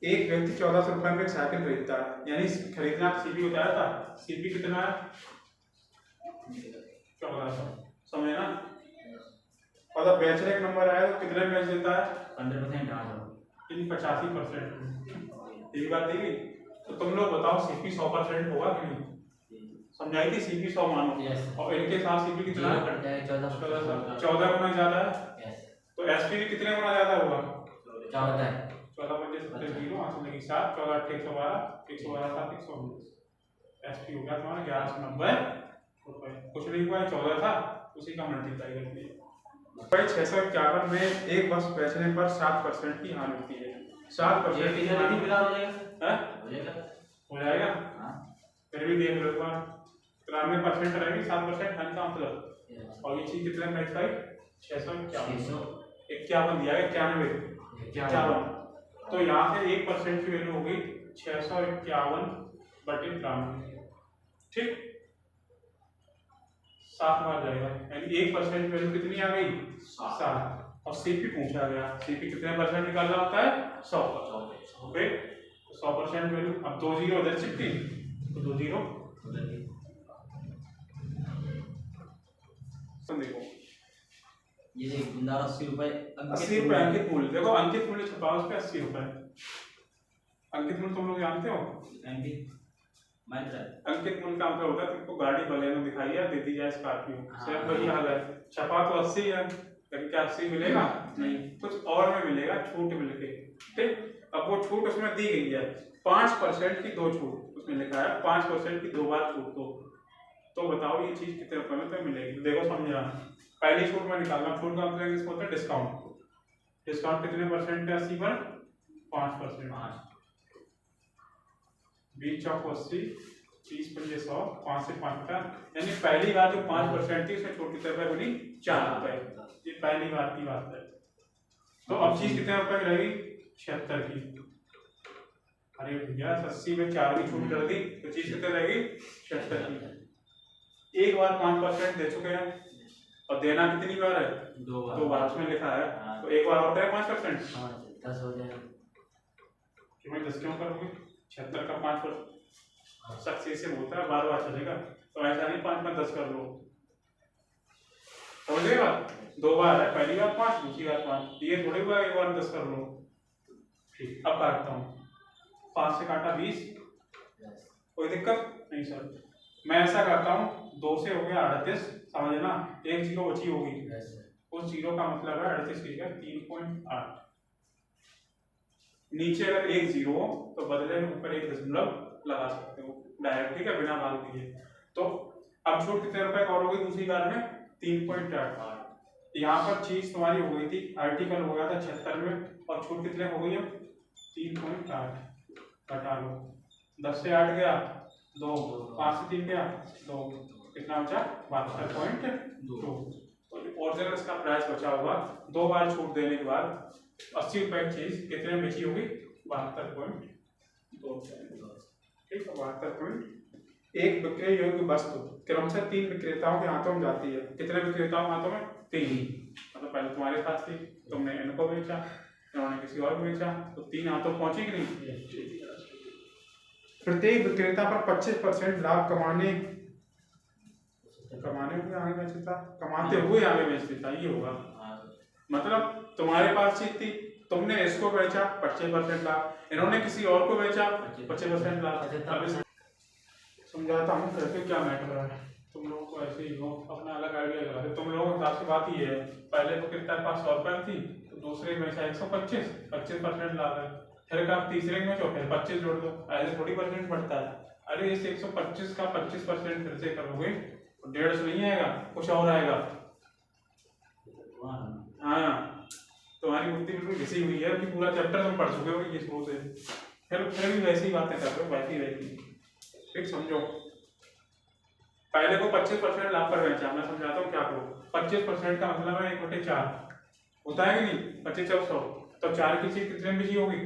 एक व्यक्ति 1400 रुपए में एक साइकिल खरीदता है, यानी खरीदना सीपी बताया था, सीपी कितना है 1400, समझे ना। और जब बेचने का नंबर आया तो कितने में बेच देता है 15% यानी 85%। यही बात थी। तो तुम लोग बताओ सीपी 100% होगा कि नहीं, समझाई थी सीपी 100 मानो। और इनके साथ सीपी कितना है 14 गुना ज्यादा है। तो एसपी भी कितने गुना ज्यादा होगा 14 50 70 0 8 लगी 7 14 8 112 112 7 119 एसपी हो गया तुम्हारा 1190 रुपए। कुछ नहीं हुआ 14 था उसी का मल्टीप्लाई कर दिया। भाई 651 में एक बस बेचने पर 7% की हानि होती है। 7% की हानि हो जाएगा। फिर भी देख लो एक बार 93% रहेगी 7% हानि का मतलब। और ये चीज कितने में बैठता है 651 दिया है 91 तो यहाँ से 1% की वैल्यू होगी 651 बटे 93। ठीक 7 बार जाएगा यानी 1% वैल्यू कितनी आ गई 7। और सीपी पूछा गया सीपी कितने परसेंट निकालना होता है 100। Okay 100% value. अब 2 जीरो उधर चिपकी तो 2 जीरो देखो ये 80 रुपए 80 रुपए अंकित मूल्य। देखो अंकित मूल्य छपा उस पे 80 रुपए। अंकित मूल्य तुम लोग जानते हो अंकित मूल्य का मतलब होता है तुमको गाड़ी बलेनो दिखाई है दे दी जाए स्कॉर्पियो सेम वही हाल है। छपा तो 80 है लेकिन क्या 80 मिलेगा नहीं कुछ और में मिलेगा छूट मिलके। ठीक अब वो छूट उसमें दी गई है 5% की 2 छूट उसमें लिखा है 5% की 2 बार छूट। तो बताओ ये चीज कितने रुपए में तो मिलेगी। देखो समझा पहली छूट में निकालना छूट का मतलब इसको होता है डिस्काउंट। डिस्काउंट कितने परसेंट है 80 पर 5%। 20 चौक 80 30 पंजे 100 5 से 5 का यानी पहली बार जो 5% थी उसमें छूट कितने रुपए बनी 4 रुपए। ये पहली बार की बात है। तो अब चीज कितने रुपए की रहेगी 76 की। अरे भैया 80 में 4 की छूट कर दी तो चीज कितने रहेगी 76 की। एक बार 5% दे चुके हैं और देना कितनी बार है 2 बार उसमें लिखा है। तो एक बार और करें 5% 10 हो जाएगा कि मैं 10 क्यों करूँगी 76 का 5% सक्सेस से होता है बार बार चलेगा। तो ऐसा नहीं 5 में 10 कर लो समझेगा 2 बार है पहली बार 5 दूसरी बार 5 ये थोड़ी हुआ एक बार 10 कर लो। ठीक अब काटता हूँ 5 से काटा 20 कोई दिक्कत नहीं सर। मैं ऐसा करता हूँ 2 से हो गया 38 समझना एक जीरो बची होगी उस जीरो का मतलब है 38 की जगह 3.8 नीचे अगर एक जीरो हो तो बदले में ऊपर एक दशमलव लगा सकते हो डायरेक्ट ठीक है बिना भाग दिए। तो अब छूट कितने रुपए और होगी दूसरी बार में 3.8। यहाँ पर चीज तुम्हारी हो गई थी आर्टिकल हो गया था 76 में और छूट कितने हो गई अब 3.8 घटा लो 10 से 8 गया 2 5 से 3 गया 2 कितना बचा 72.2। तो ओरिजिनल इसका प्राइस बचा होगा 2 बार छूट देने के बाद 80 रुपए की चीज कितने में बेची होगी 72.2। ठीक है 72. एक विक्रय योग्य वस्तु क्रमशः 3 विक्रेताओं के हाथों में जाती है। कितने विक्रेताओं के हाथों में 3 मतलब पहले तुम्हारे पास थी तुमने इनको बेचा इन्होंने किसी और को बेचा तो 3 हाथों पहुंची कि नहीं। प्रत्येक विक्रेता पर 25% लाभ कमाते हुए आगे बेच देता ये होगा। मतलब तुम्हारे पास चीज थी तुमने इसको बेचा 25% लाभ इन्होंने किसी और को बेचा 25% लाभ। समझाता हूँ कैसे क्या मैटर है तुम लोगों को ऐसे ही हो अपना अलग आइडिया लगा दे। तुम लोगों के हिसाब से बात ही है पहले विक्रेता के पास 100 रुपए थी तो दूसरे में 125% लाभ है फिर का तीसरे में फिर 25 जोड़ दो ऐसे थोड़ी परसेंट बढ़ता है। अरे इस 125 का 25% फिर से करोगे तो 150 नहीं आएगा कुछ और आएगा। हाँ तुम्हारी बुद्धि बिल्कुल घिसी हुई है कि पूरा चैप्टर तुम पढ़ चुके हो ये सोच है फिर भी वैसी ही बातें कर रहे हो वैसी रहेगी। ठीक समझो पहले को 25% लाभ पर बेचा मैं समझाता हूँ क्या करो 25% का मतलब है 1/4 होता है कि नहीं 25/100 तो 4 की चीज कितने में बेची होगी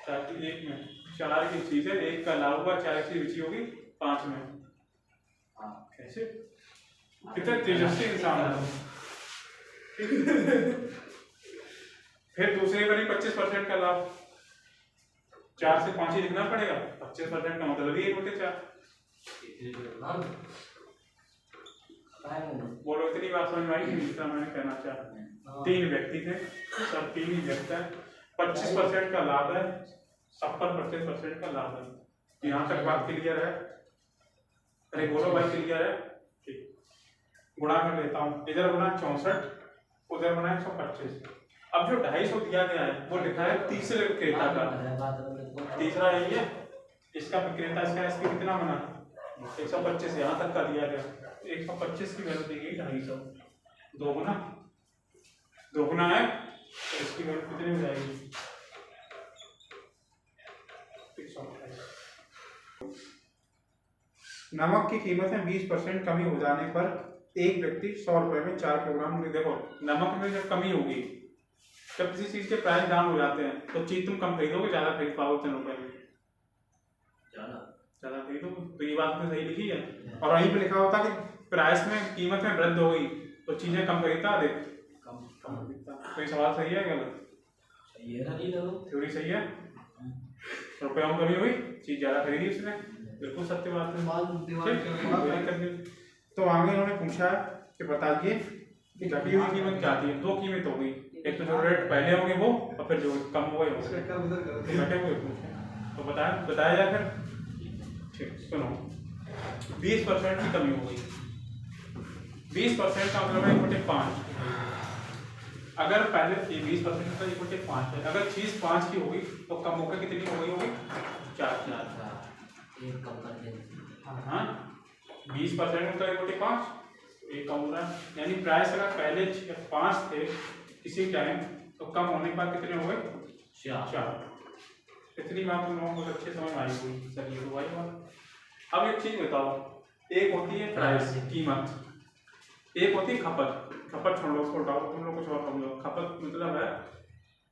4 की 1 में 4 की चीज है 1 का लाभ हुआ 4 की बेची होगी 5 में। कैसे कितने तेजस्वी इंसान है। फिर दूसरे पर 25% का लाभ 4 से 5 ही लिखना पड़ेगा। 25% का मतलब ये 1/4। बोलो इतनी बात समझ में आई कि जितना मैंने कहना चाहा। 3 व्यक्ति थे, सब 3 ही व्यक्त है। 25% का लाभ है, सब पर 25% का लाभ है। यहाँ तक बात क्लियर है? अरे बोलो भाई क्लियर है? ठीक, गुणा कर लेता हूँ। इधर बना 64, उधर बना 125। अब जो 250 दिया गया है वो लिखा है तीसरे विक्रेता का। तीसरा यही है, इसका विक्रेता इसका कितना बना 125, यहाँ तक का दिया गया। 125 की वैल्यू दी गई 250, दोगुना है तो इसकी वैल्यू कितनी हो जाएगी? 128। नमक की कीमत में 20% कमी हो जाने पर एक व्यक्ति 100 रुपए में 4 किलोग्राम। देखो नमक में जब कमी होगी, जब किसी चीज के प्राइस डाउन हो जाते हैं तो चीज तुम कम खरीदोगे, ज्यादा खरीद पाओगे 3 रुपए में, ज्यादा खरीदोगे। तो ये बात तो सही लिखी है। और वहीं पे लिखा होता कि प्राइस में कीमत में वृद्धि हो गई तो चीजें कम खरीदता है, कम खरीदता। तो ये सवाल सही है गलत? सही है ना, थ्योरी सही है। रुपयों में कमी हुई, चीज ज्यादा खरीदी उसने, बिल्कुल सत्य बात है। तो आगे उन्होंने पूछा कि बताइए कि घटी हुई कीमत क्या आती है। 2 कीमत हो गई, एक तो जो रेट पहले होंगे वो, और फिर जो कम हुए होंगे घटे हुए पूछे। तो बताया जाए फिर। ठीक, सुनो 20% की कमी हो गई। 20% का मतलब है 1/5। अगर पहले 20% का 1/5 है, अगर चीज 5 की होगी तो कम होकर कितनी हो गई होगी? 4। हाँ 20% तो 1/5 एक कम हो रहा है, यानी प्राइस अगर पहले 5 थे किसी टाइम तो कम होने के बाद कितने हो गए? 4। इतनी बात तुम लोगों को अच्छे समझ में आई हुई। चलिए तो भाई अब एक चीज बताओ, एक होती है प्राइस कीमत, एक होती है खपत। खपत छोड़ लो, उसको हटाओ, तुम लोग कुछ और समझो। खपत मतलब है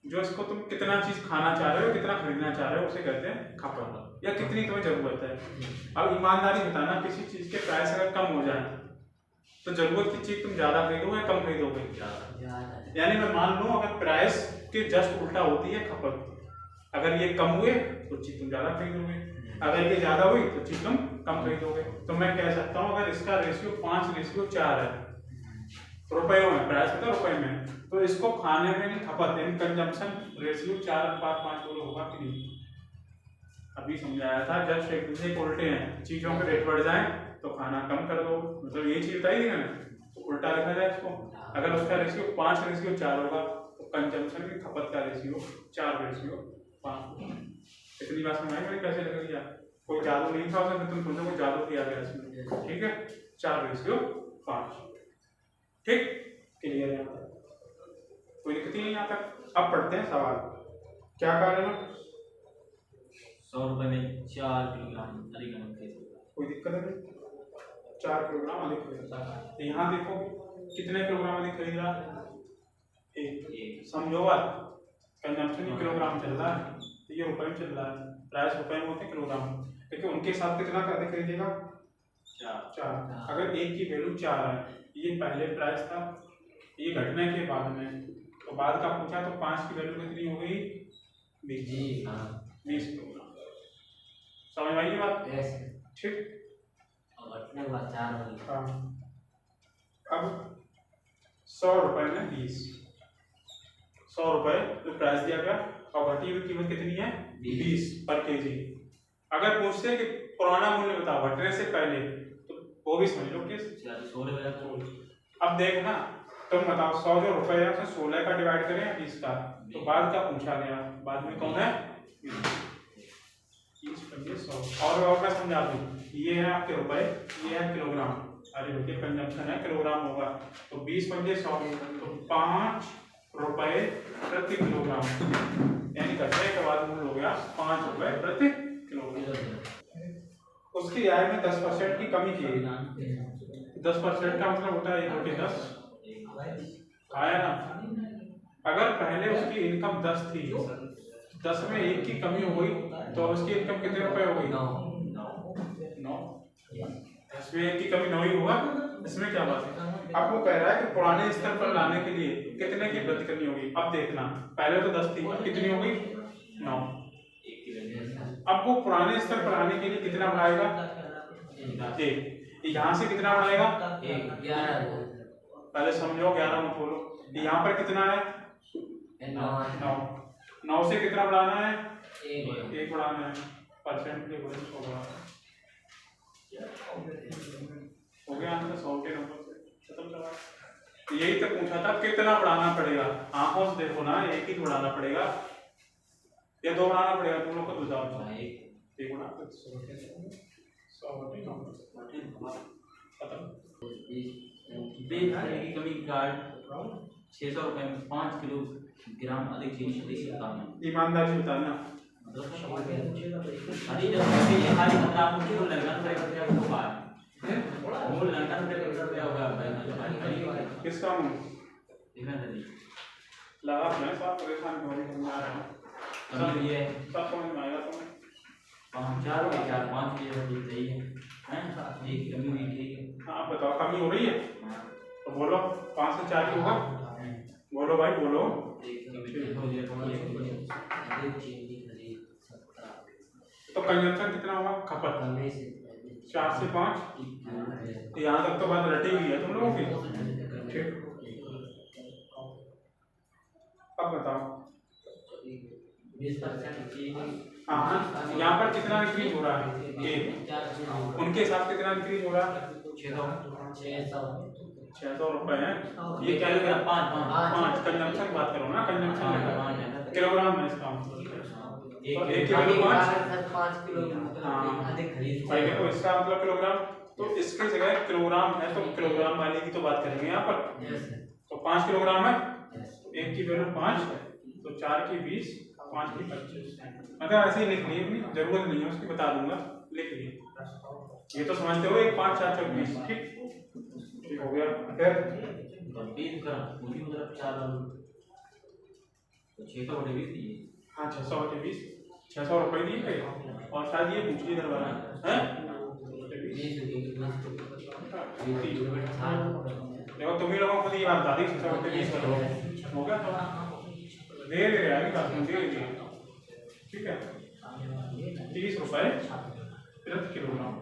जो इसको तुम कितना चीज खाना चाह रहे हो, कितना खरीदना चाह रहे हो, उसे कहते हैं खपत, या कितनी तुम्हें जरूरत है। अब ईमानदारी बताना, किसी चीज के प्राइस अगर कम हो जाए तो जरूरत की चीज तुम ज्यादा खरीदोगे या कम खरीदोगे? यानी मैं मान लूं अगर प्राइस के जस्ट उल्टा होती है खपत, अगर ये कम हुए तो चीज तुम ज्यादा खरीदोगे, अगर ये ज्यादा हुई तो चीज तुम कम खरीदोगे। तो मैं कह सकता हूँ अगर इसका रेशियो 5:4 है रुपयों में, प्राइस पता रुपए में, तो इसको खाने में खपत यानी कंजम्पशन रेशियो 4:5 बोलो होगा कि नहीं? अभी समझाया था, जस्ट एक दूसरे को उल्टे हैं, चीजों के रेट बढ़ जाए तो खाना कम कर दो, मतलब ये चीज बताई थी मैंने, तो उल्टा लिखा जाए इसको। अगर उसका रेशियो 5:4 होगा तो कंजम्पशन की खपत का रेशियो 4:5। इतनी बात समझ में कैसे लग रही है? कोई जादू नहीं था उसमें, तुम सोचो कोई जादू किया गया इसमें। ठीक है, 4:5। ठीक, क्लियर है? कोई दिक्कत ही नहीं आता। अब पढ़ते हैं सवाल। क्या कह रहे हैं? 100 रुपए में 4 किलोग्राम अधिक नमक खरीद। कोई दिक्कत है? 4 किलोग्राम अधिक खरीद। तो यहाँ देखो कितने किलोग्राम अधिक खरीद रहा है? 1। समझो बात, कंजम्पशन किलोग्राम चल रहा है, तो ये रुपए में चल रहा है, प्राइस रुपए में होते किलोग्राम, लेकिन उनके साथ कितना अधिक खरीदेगा? 4। अगर एक की वैल्यू 4 है, ये पहले प्राइस था, ये घटने के बाद में, तो बाद का पूछा तो 5 की वैल्यू कितनी हो गई? 20 किलोग्राम। समझ आई बात? ठीक, घटने के बाद 4 हो गई। हाँ, अब 100 रुपए में 20, 100 रुपए जो प्राइस दिया गया और घटी हुई कीमत कितनी है? 20 पर केजी। अगर पूछते हैं कि पुराना मूल्य बताओ घटने से पहले, तो वो भी समझ लो कि अब देखना, तुम बताओ 100 जो रुपए है उसे 16 का डिवाइड करें या 20 का? तो बाद का पूछा गया, बाद में कौन है? 100। और मैं समझा दूं, ये है आपके रुपए, ये है किलोग्राम, अरे देखिए कंजम्पशन है किलोग्राम होगा, तो 20×100 तो 5 रुपए प्रति किलोग्राम, यानी घटने के बाद मूल्य हो गया 5 रुपए प्रति किलोग्राम। उसकी आय में 10% की कमी की। 10% का मतलब होता है 1/10 आया ना। अगर पहले उसकी इनकम 10 थी, 10 में 1 की कमी हो गई तो उसकी इनकम कितने रुपए हो गई? 9। इसमें 1 की कमी 9 ही होगा। इसमें क्या बात है? आपको कह रहा है कि पुराने स्तर पर लाने के लिए कितने की वृद्धि करनी होगी। अब देखना, पहले तो 10 थी, कितनी हो गई? 9। आपको पुराने स्तर पर आने के लिए कितना बढ़ाएगा? एक। यहाँ से कितना बढ़ाएगा? 11। पहले समझो, 11 मत बोलो। यहाँ पर कितना है? 9। 9 से कितना बढ़ाना है? 1 बढ़ाना है। परसेंट के वजह से बढ़ाना है। हो गया आंसर 100 के नंबर से खत्म सवाल। यही तो पूछा था कितना बढ़ाना पड़ेगा। आंखों से देखो ना, एक ही बढ़ाना पड़ेगा या 2 बढ़ाना पड़ेगा? तुम लोग को तो जाओ एक बढ़ा 100 की कमी कार्ड 600 रुपए में 5 किलोग्राम अधिक चीनी बताना। ईमानदारी बताना। अरे जब ये खाली मतलब आपको क्यों लगना पड़ेगा तो बात मूल लगना पड़ेगा होगा भाई किसका मूल देखना चाहिए लगा मैं सब परेशान होने को आ रहा हूं। सब ये सब समझ में आएगा तुम्हें। 5 की सही है हैं एक कमी हुई ठीक है। हाँ बताओ कमी हो रही है तो बोलो 5 से 4 की होगा। बोलो भाई बोलो। तो कंजम्पशन कितना होगा? खपत 4 से 5। यहाँ तक तो बात रटी हुई है तुम लोगों की। ठीक अब बताओ। 20% हाँ यहाँ पर कितना इंक्रीज हो रहा है? 1। उनके साथ कितना इंक्रीज हो रहा है? 600 रुपए है। ये क्या लिखा? 5 कंजम्पशन की बात करो ना। कंजम्पशन किलोग्राम में इसका एक किलो 5 किलो। हाँ भाई देखो इसका मतलब किलोग्राम, तो इसके जगह किलोग्राम है तो किलोग्राम वाले की तो बात करेंगे यहाँ पर। तो 5 किलोग्राम है, 1 की वैल्यू 5 तो 4 की 20 5 की 25। मतलब ऐसे ही लिख लिए, जरूरत नहीं है उसकी, बता दूंगा लिख लिए। ये तो समझते हो 1 5 4 24। ठीक हो गया। फिर 20 का पूरी मतलब 4 तो 600 बटे 20 दिए। हाँ 600 बटे 20 600 रुपए दिए थे। और शायद ये पूछ ली दरबार है। देखो तुम ही लोगों को ये बात बता दी 600 बटे 20 करो हो गया। तो दे दे यार बात दे दे। ठीक है 30 रुपए प्रति किलोग्राम।